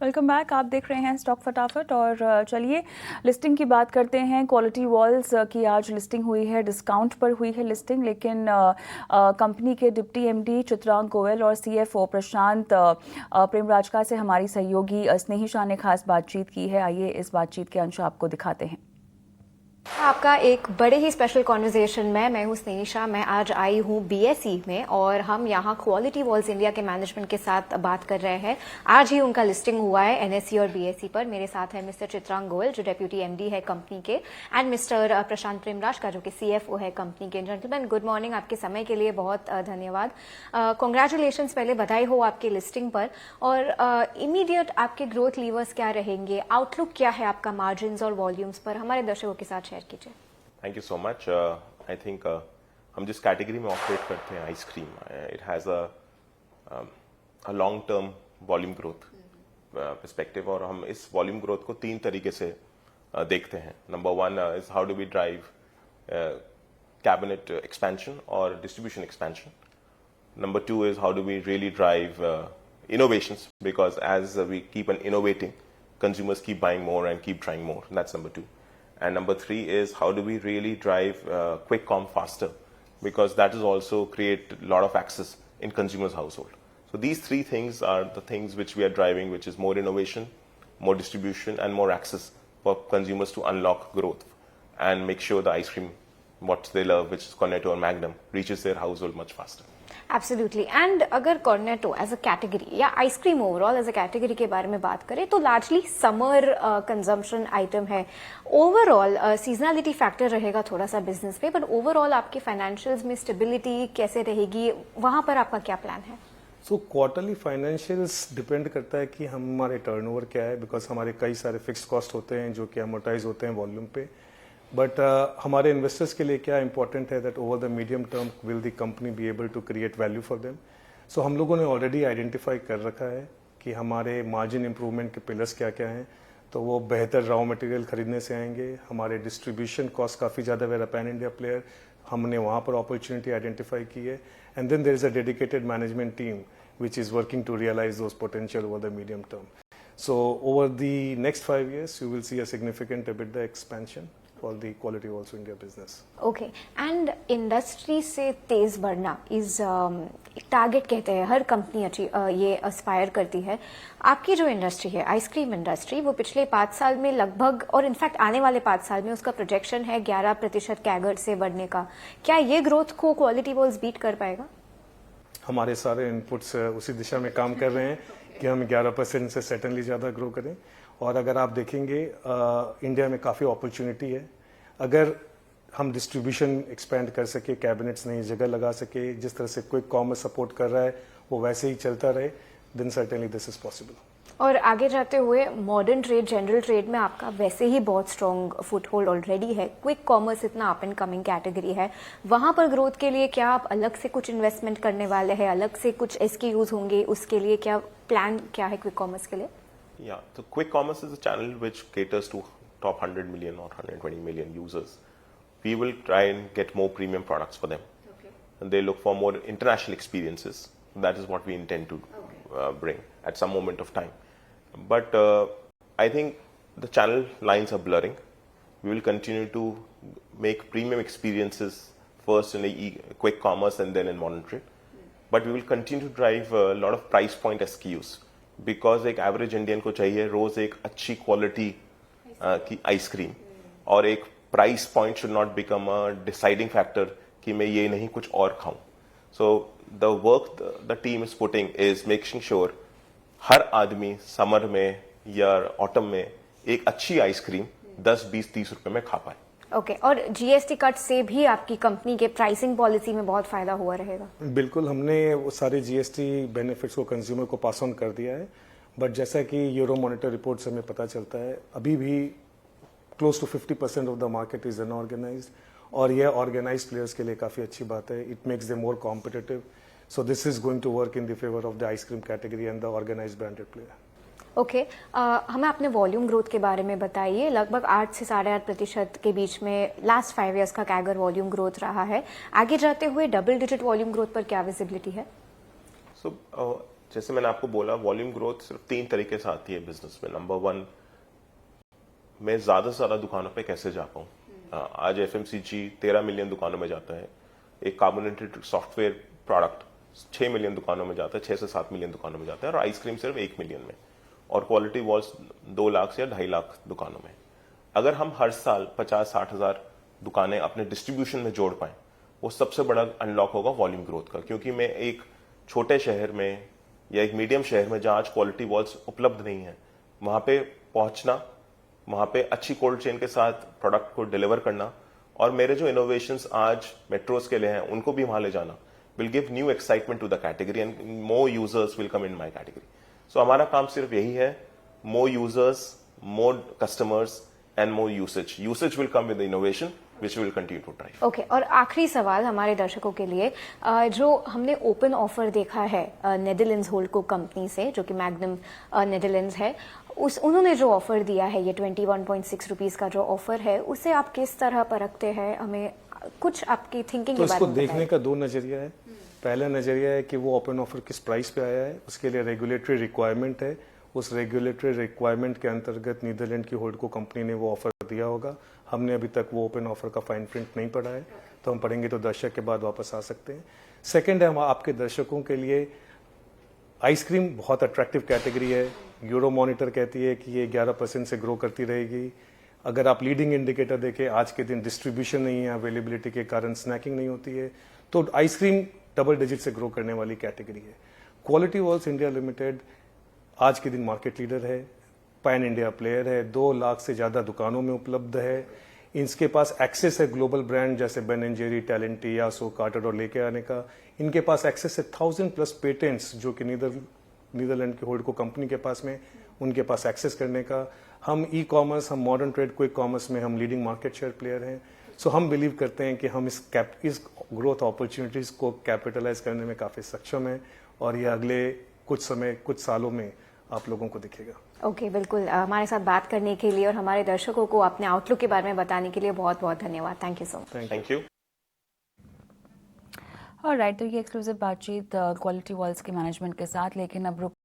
Welcome back. आप देख रहे हैं स्टॉक फटाफट और चलिए लिस्टिंग की बात करते हैं। क्वालिटी वॉल्स की आज लिस्टिंग हुई है, डिस्काउंट पर हुई है लिस्टिंग, लेकिन कंपनी के डिप्टी एमडी चित्रांग गोयल और सीएफओ प्रशांत प्रेमराजका से हमारी सहयोगी स्नेही शाह ने खास बातचीत की है। आइए इस बातचीत के अंश आपको दिखाते हैं। आपका एक बड़े ही स्पेशल कॉन्वर्जेशन में मैं हूं स्नेही शाह। मैं आज आई हूं बीएसई में और हम यहां क्वालिटी वॉल्स इंडिया के मैनेजमेंट के साथ बात कर रहे हैं। आज ही उनका लिस्टिंग हुआ है एनएसई और बीएसई पर। मेरे साथ है मिस्टर चित्रांग गोयल जो डेप्यूटी एमडी है कंपनी के, एंड मिस्टर प्रशांत प्रेमराजका जो कि सीएफओ है कंपनी के। Gentleman, good morning. आपके समय के लिए बहुत धन्यवाद। कॉन्ग्रेचुलेशन, पहले बधाई हो आपके लिस्टिंग पर। और इमीडिएट आपके ग्रोथ लीवर्स क्या रहेंगे, आउटलुक क्या है आपका मार्जिन और वॉल्यूम्स पर, हमारे दर्शकों के साथ शेयर कीजिए। Thank you so much. I think हम जिस कैटेगरी में ऑपरेट करते हैं, ice cream, it has a long term volume growth perspective, और हम इस वॉल्यूम ग्रोथ को 3 तरीके से देखते हैं। Number 1 is how do we drive cabinet expansion और distribution expansion. Number 2 is how do we really drive innovations, because as we keep on innovating, consumers keep buying more and keep trying more. That's number 2. And number 3 is how do we really drive quick com faster, because that is also create a lot of access in consumers' household. So these 3 things are the things which we are driving, which is more innovation, more distribution, and more access for consumers to unlock growth and make sure the ice cream, what they love, which is Cornetto or Magnum, reaches their household much faster. Absolutely. And अगर Cornetto as a category या ice cream overall as a category के बारे में बात करें तो largely summer consumption item है। Overall seasonality factor रहेगा थोड़ा सा बिजनेस पे, बट ओवरऑल आपके फाइनेंशियल्स में स्टेबिलिटी कैसे रहेगी, वहां पर आपका क्या प्लान है? सो क्वार्टरली फाइनेंशियल्स डिपेंड करता है कि हमारे टर्नओवर क्या है, बिकॉज हमारे कई सारे फिक्स्ड कॉस्ट होते हैं जो कि अमोर्टाइज होते हैं वॉल्यूम पे। बट हमारे इन्वेस्टर्स के लिए क्या इंपॉर्टेंट है that over the medium term will the company be able to create value for them. So हम लोगों ने ऑलरेडी आइडेंटिफाई कर रखा है कि हमारे मार्जिन इंप्रूवमेंट के पिलर्स क्या क्या हैं। तो वो बेहतर रॉ मटेरियल खरीदने से आएंगे, हमारे डिस्ट्रीब्यूशन कॉस्ट काफ़ी ज़्यादा, वेर पैन इंडिया प्लेयर, हमने वहाँ पर अपॉर्चुनिटी आइडेंटिफाई की है। And then there is a dedicated management team which is working to realize those potential over the medium term. So over the next 5 years, you will see a significant EBITDA expansion for the Quality Walls India business. Okay, and industry से तेज बढ़ना is target कहते हैं, हर company अच्छी ये Aspire करती है। आपकी जो इंडस्ट्री है आइसक्रीम इंडस्ट्री, वो पिछले 5 साल में लगभग, और इनफैक्ट आने वाले 5 साल में उसका प्रोजेक्शन है 11% कैगर से बढ़ने का। क्या ये ग्रोथ को क्वालिटी वॉल्स बीट कर पाएगा? हमारे सारे इनपुट्स उसी दिशा में काम कर रहे हैं कि हम 11% से सर्टेनली ज़्यादा ग्रो करें। और अगर आप देखेंगे इंडिया में काफ़ी अपॉर्चुनिटी है। अगर हम डिस्ट्रीब्यूशन एक्सपेंड कर सके, कैबिनेट्स नई जगह लगा सके, जिस तरह से क्विक कॉमर्स सपोर्ट कर रहा है वो वैसे ही चलता रहे, then certainly this is possible. और आगे जाते हुए मॉडर्न ट्रेड, जनरल ट्रेड में आपका वैसे ही बहुत स्ट्रॉन्ग फुटहोल्ड ऑलरेडी है। क्विक कॉमर्स इतना अप एंड कमिंग कैटेगरी है, वहां पर ग्रोथ के लिए क्या आप अलग से कुछ इन्वेस्टमेंट करने वाले हैं, अलग से कुछ SKUs होंगे, उसके लिए क्या प्लान क्या है क्विक कॉमर्स के लिए? Yeah, so quick commerce is a channel which caters to top 100 million or 120 million users. We will try and get more premium products for them. Okay. And they look for more international experiences. That is what we intend to bring at some moment of time. But I think the channel lines are blurring. We will continue to make premium experiences first in the quick commerce and then in modern trade. But we will continue to drive a lot of price point SKUs, because एक average Indian को चाहिए रोज एक अच्छी quality की ice cream, और एक price point should not become a deciding factor कि मैं ये नहीं कुछ और खाऊं। So the work the team is putting is making sure हर आदमी समर में या ऑटम में एक अच्छी आइसक्रीम 10, 20, 30 रुपए में खा पाए। ओके, और जीएसटी कट से भी आपकी कंपनी के प्राइसिंग पॉलिसी में बहुत फायदा हुआ रहेगा? बिल्कुल, हमने वो सारे जीएसटी बेनिफिट्स को कंज्यूमर को पास ऑन कर दिया है। बट जैसा कि यूरो मॉनिटर रिपोर्ट से हमें पता चलता है, अभी भी close to 50% of the market is unorganized, और यह ऑर्गेनाइज्ड प्लेयर्स के लिए काफ़ी अच्छी बात है। It makes them more competitive, so this is going to work in the favour of the ice cream category and the organized branded player. Okay, हमें अपने वॉल्यूम ग्रोथ के बारे में बताइए। लगभग 8 से 8.5% के बीच में लास्ट 5 इयर्स का कैगर वॉल्यूम ग्रोथ रहा है। आगे जाते हुए डबल डिजिट वॉल्यूम ग्रोथ पर क्या विजिबिलिटी है? सो जैसे मैंने आपको बोला, वॉल्यूम ग्रोथ सिर्फ 3 तरीके से आती है बिजनेस में। नंबर 1, मैं ज्यादा से ज्यादा दुकानों पे कैसे जा पाऊं। आज FMCG 13 मिलियन दुकानों में जाता है। एक कार्बोनेटेड सॉफ्टवेयर प्रोडक्ट 6 मिलियन दुकानों में जाता है, 6 से 7 मिलियन दुकानों में जाता है, और आइसक्रीम सिर्फ 1 मिलियन में, और क्वालिटी वॉल्स 2 लाख या 2.5 लाख दुकानों में। अगर हम हर साल 50-60 हजार दुकानें अपने डिस्ट्रीब्यूशन में जोड़ पाए, वो सबसे बड़ा अनलॉक होगा वॉल्यूम ग्रोथ का। क्योंकि मैं एक छोटे शहर में या एक मीडियम शहर में जहां आज क्वालिटी वॉल्स उपलब्ध नहीं है, वहां पे पहुंचना, वहां पे अच्छी कोल्ड चेन के साथ प्रोडक्ट को डिलीवर करना, और मेरे जो इनोवेशंस आज मेट्रोज के लिए हैं उनको भी वहां ले जाना, will give new excitement to the category and more users will come in my category. So हमारा काम सिर्फ यही है, more users, more customers and more usage. Usage will come with innovation which will continue to drive. Okay, और आखिरी सवाल हमारे दर्शकों के लिए, जो हमने ओपन ऑफर देखा है नेदरलैंड्स होल्डको कंपनी से, जो कि मैग्नम नेदरलैंड्स है, उन्होंने जो ऑफर दिया है, ये 21.6 रुपीज का जो ऑफर है, उसे आप किस तरह परखते हैं? हमें कुछ आपकी थिंकिंग तो के बारे इसको में देखने का 2 नजरिया है। पहला नजरिया है कि वो ओपन ऑफर किस प्राइस पे आया है, उसके लिए रेगुलेटरी रिक्वायरमेंट है, उस रेगुलेटरी रिक्वायरमेंट के अंतर्गत नीदरलैंड की होल्डको कंपनी ने वो ऑफर दिया होगा। हमने अभी तक वो ओपन ऑफर का फाइन प्रिंट नहीं पढ़ा है, तो हम पढ़ेंगे तो दर्शक के बाद वापस आ सकते हैं। सेकंड है, हम आपके दर्शकों के लिए आइसक्रीम बहुत अट्रैक्टिव कैटेगरी है। यूरो मॉनिटर कहती है कि ये 11% से ग्रो करती रहेगी। अगर आप लीडिंग इंडिकेटर देखें, आज के दिन डिस्ट्रीब्यूशन नहीं है, अवेलेबिलिटी के कारण स्नैकिंग नहीं होती है, तो आइसक्रीम डबल डिजिट से ग्रो करने वाली कैटेगरी है। क्वालिटी वॉल्स इंडिया लिमिटेड आज के दिन मार्केट लीडर है, पैन इंडिया प्लेयर है, 2 लाख से ज्यादा दुकानों में उपलब्ध है। इनके पास एक्सेस है ग्लोबल ब्रांड जैसे बेन एंड जेरी, टैलेंटी, यासो, कार्टर और लेके आने का। इनके पास एक्सेस है 1000+ पेटेंट्स, जो कि नीदरलैंड की होल्डको कंपनी के पास में, उनके पास एक्सेस करने का। हम ई कॉमर्स, हम मॉडर्न ट्रेड, क्विक कॉमर्स में हम लीडिंग मार्केट शेयर प्लेयर हैं। सो हम बिलीव करते हैं कि हम इस ग्रोथ अपॉर्चुनिटीज को कैपिटलाइज करने में काफी सक्षम हैं, और ये अगले कुछ सालों में आप लोगों को दिखेगा। ओके, बिल्कुल। हमारे साथ बात करने के लिए और हमारे दर्शकों को अपने आउटलुक के बारे में बताने के लिए बहुत बहुत धन्यवाद। Thank you so much. Thank you. Alright, तो ये एक्सक्लूसिव बातचीत क्वालिटी वॉल्स के मैनेजमेंट के साथ, लेकिन अब